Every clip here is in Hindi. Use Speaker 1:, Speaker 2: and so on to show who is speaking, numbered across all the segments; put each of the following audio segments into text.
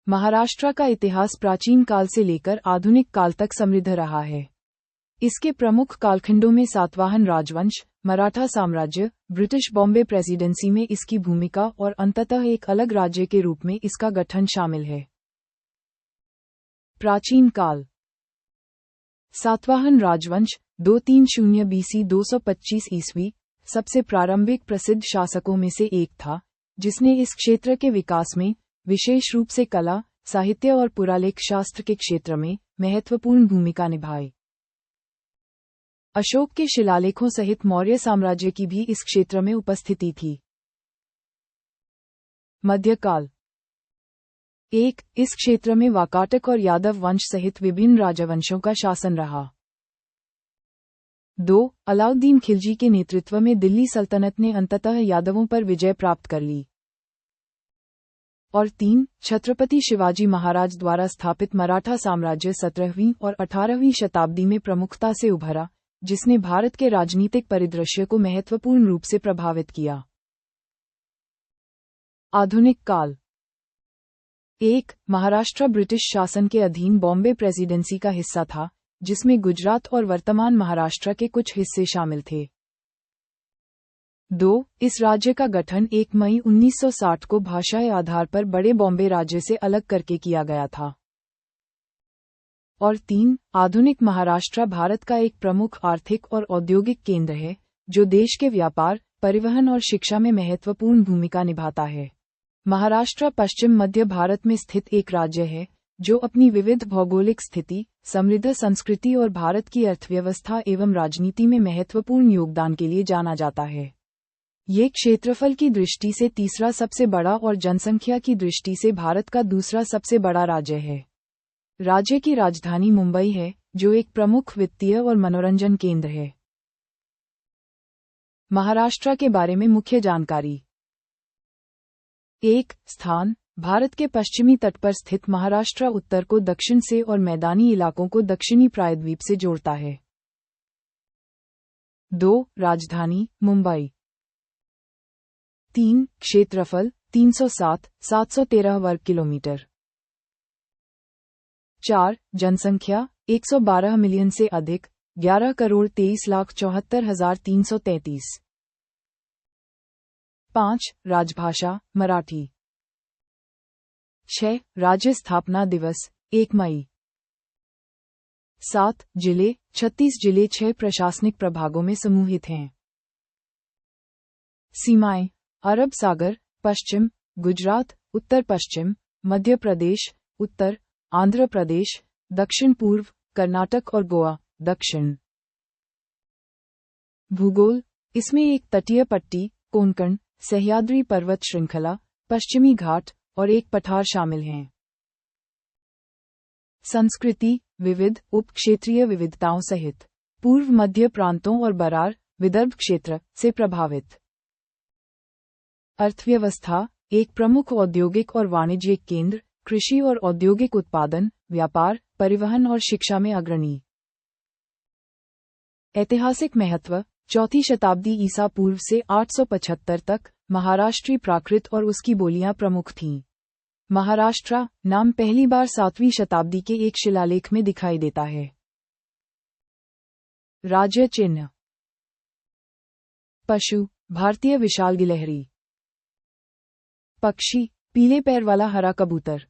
Speaker 1: महाराष्ट्र का इतिहास प्राचीन काल से लेकर आधुनिक काल तक समृद्ध रहा है। इसके प्रमुख कालखंडों में सातवाहन राजवंश, मराठा साम्राज्य, ब्रिटिश बॉम्बे प्रेसिडेंसी में इसकी भूमिका और अंततः एक अलग राज्य के रूप में इसका गठन शामिल है। प्राचीन काल। सातवाहन राजवंश 230 BC 225 ईस्वी सबसे प्रारंभिक प्रसिद्ध शासकों में से एक था, जिसने इस क्षेत्र के विकास में, विशेष रूप से कला, साहित्य और पुरालेख शास्त्र के क्षेत्र में महत्वपूर्ण भूमिका निभाई। अशोक के शिलालेखों सहित मौर्य साम्राज्य की भी इस क्षेत्र में उपस्थिति थी। मध्यकाल। 1. इस क्षेत्र में वाकाटक और यादव वंश सहित विभिन्न राजवंशों का शासन रहा। 2. अलाउद्दीन खिलजी के नेतृत्व में दिल्ली सल्तनत ने अंततः यादवों पर विजय प्राप्त कर ली। और 3. छत्रपति शिवाजी महाराज द्वारा स्थापित मराठा साम्राज्य 17वीं और 18वीं शताब्दी में प्रमुखता से उभरा, जिसने भारत के राजनीतिक परिदृश्य को महत्वपूर्ण रूप से प्रभावित किया। आधुनिक काल। 1. महाराष्ट्र ब्रिटिश शासन के अधीन बॉम्बे प्रेसिडेंसी का हिस्सा था, जिसमें गुजरात और वर्तमान महाराष्ट्र के कुछ हिस्से शामिल थे। 2. इस राज्य का गठन 1 मई 1960 को भाषाई आधार पर बड़े बॉम्बे राज्य से अलग करके किया गया था। और 3. आधुनिक महाराष्ट्र भारत का एक प्रमुख आर्थिक और औद्योगिक केंद्र है, जो देश के व्यापार, परिवहन और शिक्षा में महत्वपूर्ण भूमिका निभाता है। महाराष्ट्र पश्चिम मध्य भारत में स्थित एक राज्य है, जो अपनी विविध भौगोलिक स्थिति, समृद्ध संस्कृति और भारत की अर्थव्यवस्था एवं राजनीति में महत्वपूर्ण योगदान के लिए जाना जाता है। ये क्षेत्रफल की दृष्टि से तीसरा सबसे बड़ा और जनसंख्या की दृष्टि से भारत का दूसरा सबसे बड़ा राज्य है। राज्य की राजधानी मुंबई है, जो एक प्रमुख वित्तीय और मनोरंजन केंद्र है। महाराष्ट्र के बारे में मुख्य जानकारी। 1. स्थान। भारत के पश्चिमी तट पर स्थित महाराष्ट्र उत्तर को दक्षिण से और मैदानी इलाकों को दक्षिणी प्रायद्वीप से जोड़ता है। 2. राजधानी मुंबई। 3. क्षेत्रफल 307,713 वर्ग किलोमीटर। 4. जनसंख्या 112 मिलियन से अधिक, 11,23,74,333। 5. राजभाषा मराठी। 6. राज्य स्थापना दिवस 1 मई। 7. जिले 36 जिले 6 प्रशासनिक प्रभागों में समूहित हैं। सीमाएं। अरब सागर पश्चिम, गुजरात उत्तर पश्चिम, मध्य प्रदेश उत्तर, आंध्र प्रदेश दक्षिण पूर्व, कर्नाटक और गोवा दक्षिण। भूगोल। इसमें एक तटीय पट्टी, कोंकण, सह्याद्री पर्वत श्रृंखला, पश्चिमी घाट और एक पठार शामिल हैं। संस्कृति। विविध उप-क्षेत्रीय विविधताओं सहित पूर्व मध्य प्रांतों और बरार, विदर्भ क्षेत्र से प्रभावित। अर्थव्यवस्था। एक प्रमुख औद्योगिक और वाणिज्यिक केंद्र, कृषि और औद्योगिक उत्पादन, व्यापार, परिवहन और शिक्षा में अग्रणी। ऐतिहासिक महत्व। 4वीं शताब्दी ईसा पूर्व से 875 तक महाराष्ट्री प्राकृत और उसकी बोलियां प्रमुख थीं। महाराष्ट्र नाम पहली बार 7वीं शताब्दी के एक शिलालेख में दिखाई देता है। राज्य चिन्ह। पशु। भारतीय विशाल गिलहरी। पक्षी। पीले पैर वाला हरा कबूतर।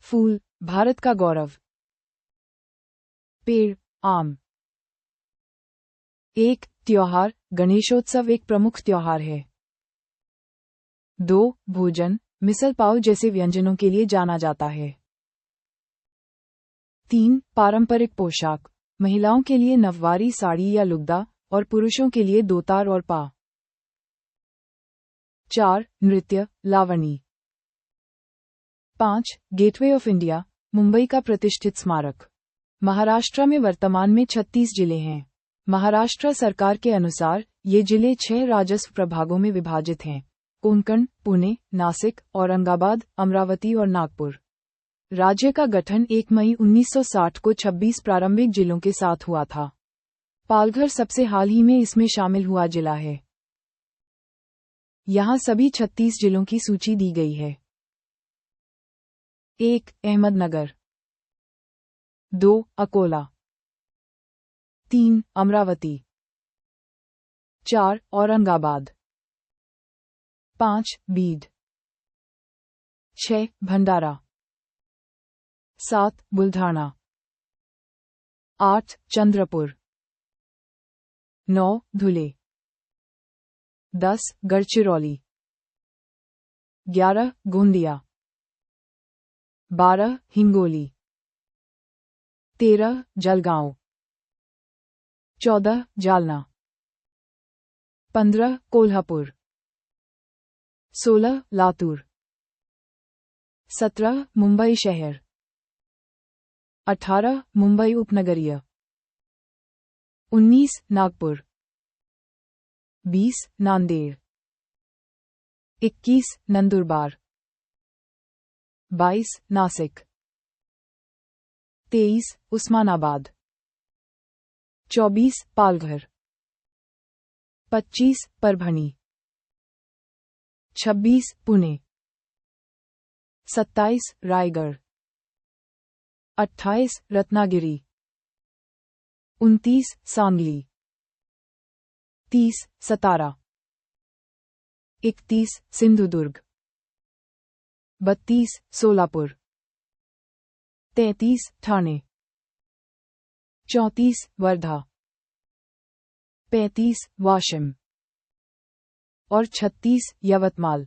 Speaker 1: फूल। भारत का गौरव। पेड़। आम। 1. त्योहार। गणेशोत्सव एक प्रमुख त्योहार है। 2. भोजन। मिसल पाव जैसे व्यंजनों के लिए जाना जाता है। 3. पारंपरिक पोशाक। महिलाओं के लिए नववारी साड़ी या लुगदा और पुरुषों के लिए दोतार और पा। 4. नृत्य, लावणी। 5. गेटवे ऑफ इंडिया, मुंबई का प्रतिष्ठित स्मारक। महाराष्ट्र में वर्तमान में 36 जिले हैं। महाराष्ट्र सरकार के अनुसार ये जिले 6 राजस्व प्रभागों में विभाजित हैं: कोंकण, पुणे, नासिक, औरंगाबाद, अमरावती और नागपुर। राज्य का गठन 1 मई 1960 को 26 प्रारंभिक जिलों के साथ हुआ था। पालघर सबसे हाल ही में इसमें शामिल हुआ जिला है। यहाँ सभी 36 जिलों की सूची दी गई है। 1 अहमदनगर, 2 अकोला, 3 अमरावती, 4 औरंगाबाद, 5 बीड, 6 भंडारा, 7 बुल्ढाना, 8 चंद्रपुर, 9 धुले, 10 गढ़चिरौली, 11 गोंदिया, 12 हिंगोली, 13 जलगांव, 14 जालना, 15 कोल्हापुर, 16 लातूर, 17 मुंबई शहर, 18 मुंबई उपनगरीय, 19 नागपुर, 20 नांदेड़, 21 नंदुरबार, 22 नासिक, 23 उस्मानाबाद, 24 पालघर, 25 परभणी, 26 पुणे, 27 रायगढ़, 28 रत्नागिरी, 29 सांगली, 30 सतारा, 31 सिंधुदुर्ग, 32 सोलापुर, 33 ठाणे, 34 वर्धा, 35 वाशिम और 36 यवतमाल।